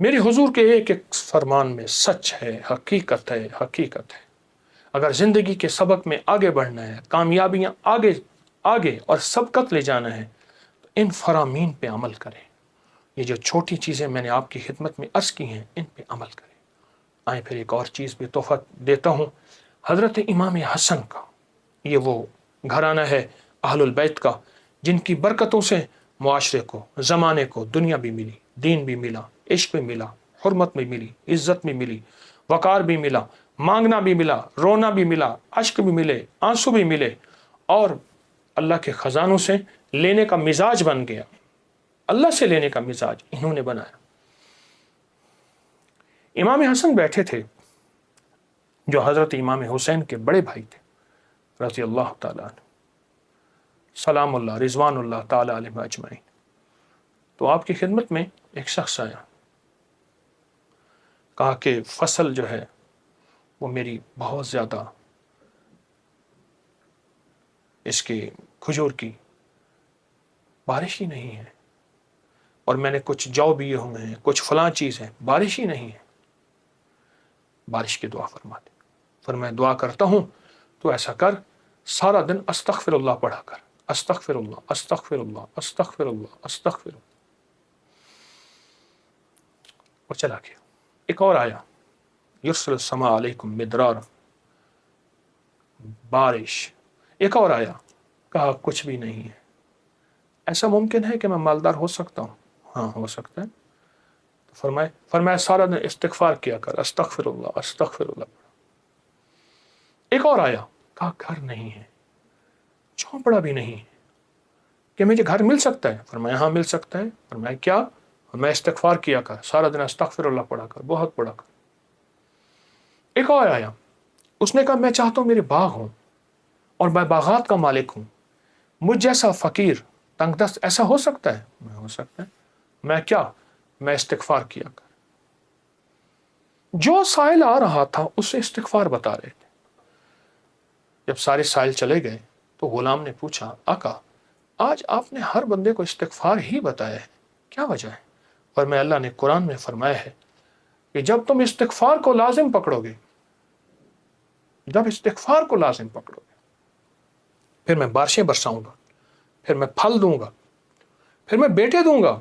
میرے حضور کے ایک ایک فرمان میں سچ ہے، حقیقت ہے، حقیقت ہے۔ اگر زندگی کے سبق میں آگے بڑھنا ہے، کامیابیاں آگے آگے اور سبقت لے جانا ہے، تو ان فرامین پہ عمل کریں۔ یہ جو چھوٹی چیزیں میں نے آپ کی خدمت میں عرض کی ہیں، ان پہ عمل کریں۔ آئیں پھر ایک اور چیز بھی تحفہ دیتا ہوں، حضرت امام حسن کا، یہ وہ گھرانہ ہے اہل البیت کا، جن کی برکتوں سے معاشرے کو، زمانے کو دنیا بھی ملی، دین بھی ملا، عشق بھی ملا، حرمت بھی ملی، عزت بھی ملی، وقار بھی ملا، مانگنا بھی ملا، رونا بھی ملا، اشک بھی ملے، آنسو بھی ملے، اور اللہ کے خزانوں سے لینے کا مزاج بن گیا۔ اللہ سے لینے کا مزاج انہوں نے بنایا۔ امام حسن بیٹھے تھے جو حضرت امام حسین کے بڑے بھائی تھے رضی اللہ تعالیٰ عنہ، سلام اللہ رضوان اللہ تعالیٰ علیہ اجمعین۔ تو آپ کی خدمت میں ایک شخص آیا، کہا کہ فصل جو ہے وہ میری بہت زیادہ، اس کی کھجور کی بارش ہی نہیں ہے، اور میں نے کچھ جو بیے ہوئے ہیں، کچھ فلاں چیز ہے، بارش ہی نہیں ہے، بارش کی دعا فرما دے۔ فرمایا دعا کرتا ہوں تو ایسا کر، سارا دن استغفر اللہ پڑھا کر، استغفر اللہ استغفر اللہ استغفر اللہ استغفر اللہ، اور چلا گیا۔ ایک اور آیا، یرسل السماء علیکم مدرار، بارش۔ ایک اور آیا، کہا کچھ بھی نہیں ہے۔ ایسا ممکن ہے کہ میں مالدار ہو سکتا ہوں؟ ہاں ہو سکتا ہے۔ فرمایا سارا دن استغفار کیا کر، استغفر اللہ استغفر اللہ۔ ایک اور آیا، کہا گھر نہیں ہے، جھونپڑا بھی نہیں ہے، کہ مجھے گھر مل سکتا ہے؟ فرمایا ہاں مل سکتا ہے۔ فرمایا کیا؟ میں استغفار کیا کر، سارا دن استغفر اللہ پڑھا کر، بہت پڑھا کر۔ ایک اور آیا، اس نے کہا میں چاہتا ہوں میرے باغ ہوں اور میں باغات کا مالک ہوں، مجھ جیسا فقیر تنگ دست ایسا ہو سکتا ہے؟ میں ہو سکتا ہے۔ میں کیا؟ میں استغفار کیا کر۔ جو سائل آ رہا تھا اسے استغفار بتا رہے تھے۔ جب سارے سائل چلے گئے تو غلام نے پوچھا آقا آج آپ نے ہر بندے کو استغفار ہی بتایا ہے، کیا وجہ ہے؟ اور میں اللہ نے قرآن میں فرمایا ہے کہ جب تم استغفار کو لازم پکڑو گے، جب استغفار کو لازم پکڑو گے، پھر میں بارشیں برساؤں گا، پھر میں پھل دوں گا، پھر میں بیٹے دوں گا۔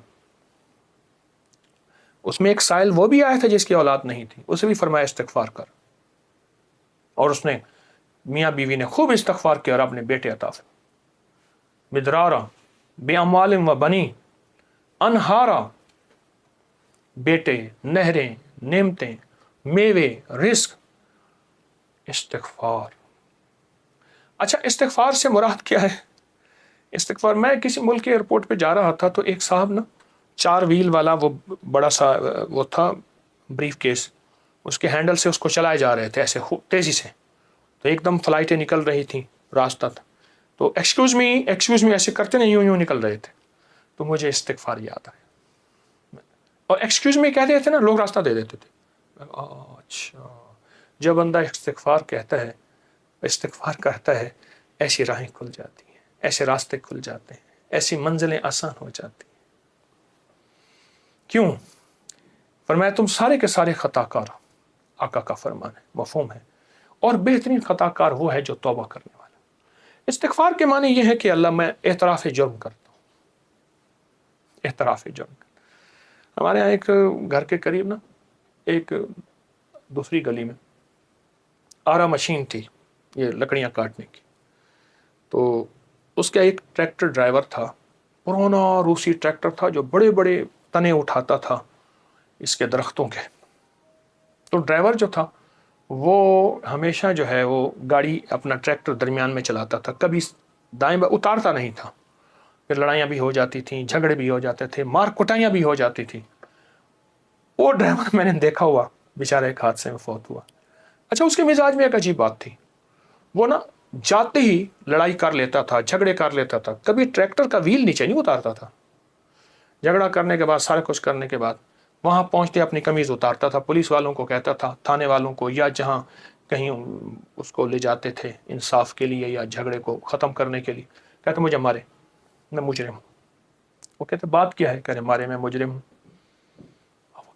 اس میں ایک سائل وہ بھی آیا تھا جس کی اولاد نہیں تھی، اسے بھی فرمایا استغفار کر، اور اس نے میاں بیوی نے خوب استغفار کیا اور اپنے بیٹے عطا فرمائے۔ مدرارا بے اموال و بنی، انہارا، بیٹے، نہریں، نعمتیں، میوے، رزق، استغفار۔ اچھا استغفار سے مراد کیا ہے؟ استغفار، میں کسی ملک کے ایئرپورٹ پہ جا رہا تھا تو ایک صاحب نا 4 ویل والا وہ بڑا سا وہ تھا بریف کیس، اس کے ہینڈل سے اس کو چلائے جا رہے تھے ایسے تیزی سے، تو ایک دم فلائٹیں نکل رہی تھیں، راستہ تھا، تو ایکسکیوز می ایسے کرتے نہیں، یوں نکل رہے تھے، تو مجھے استغفار یاد آیا، اور ایکسکیوز می کہتے تھے نا لوگ راستہ دے دیتے تھے۔ اچھا، جب بندہ استغفار کہتا ہے، استغفار کرتا ہے، ایسی راہیں کھل جاتی ہیں، ایسے راستے کھل جاتے ہیں، ایسی منزلیں آسان ہو جاتی ہیں۔ کیوں؟ فرمایا تم سارے کے سارے خطا کار، آقا کا فرمان ہے، مفہوم ہے، اور بہترین خطا کار وہ ہے جو توبہ کرنے والا۔ استغفار کے معنی یہ ہے کہ اللہ میں اعتراف جرم کرتا ہوں، اعتراف جرم کرتا ہوں۔ ہمارے یہاں ایک گھر کے قریب نا ایک دوسری گلی میں آرا مشین تھی، یہ لکڑیاں کاٹنے کی، تو اس کا ایک ٹریکٹر ڈرائیور تھا، پرانا روسی ٹریکٹر تھا جو بڑے بڑے تنے اٹھاتا تھا اس کے درختوں کے۔ تو ڈرائیور جو تھا وہ ہمیشہ جو ہے وہ گاڑی اپنا ٹریکٹر درمیان میں چلاتا تھا، کبھی دائیں بائیں اتارتا نہیں تھا، پھر لڑائیاں بھی ہو جاتی تھیں، جھگڑے بھی ہو جاتے تھے، مار کٹائیاں بھی ہو جاتی تھیں۔ وہ ڈرائیور میں نے دیکھا ہوا بیچارہ ایک حادثے میں فوت ہوا۔ اچھا اس کے مزاج میں ایک عجیب بات تھی، وہ نا جاتے ہی لڑائی کر لیتا تھا، جھگڑے کر لیتا تھا، کبھی ٹریکٹر کا ویل نیچے نہیں اتارتا تھا۔ جھگڑا کرنے کے بعد، سارا کچھ کرنے کے بعد وہاں پہنچتے اپنی قمیض اتارتا تھا، پولیس والوں کو کہتا تھا، تھانے والوں کو، یا جہاں کہیں اس کو لے جاتے تھے انصاف کے لیے یا جھگڑے کو ختم کرنے کے لیے، کہتے مجھے مارے، میں مجرم ہوں۔ وہ کہتے بات کیا ہے؟ کہتے مارے، میں مجرم ہوں۔ وہ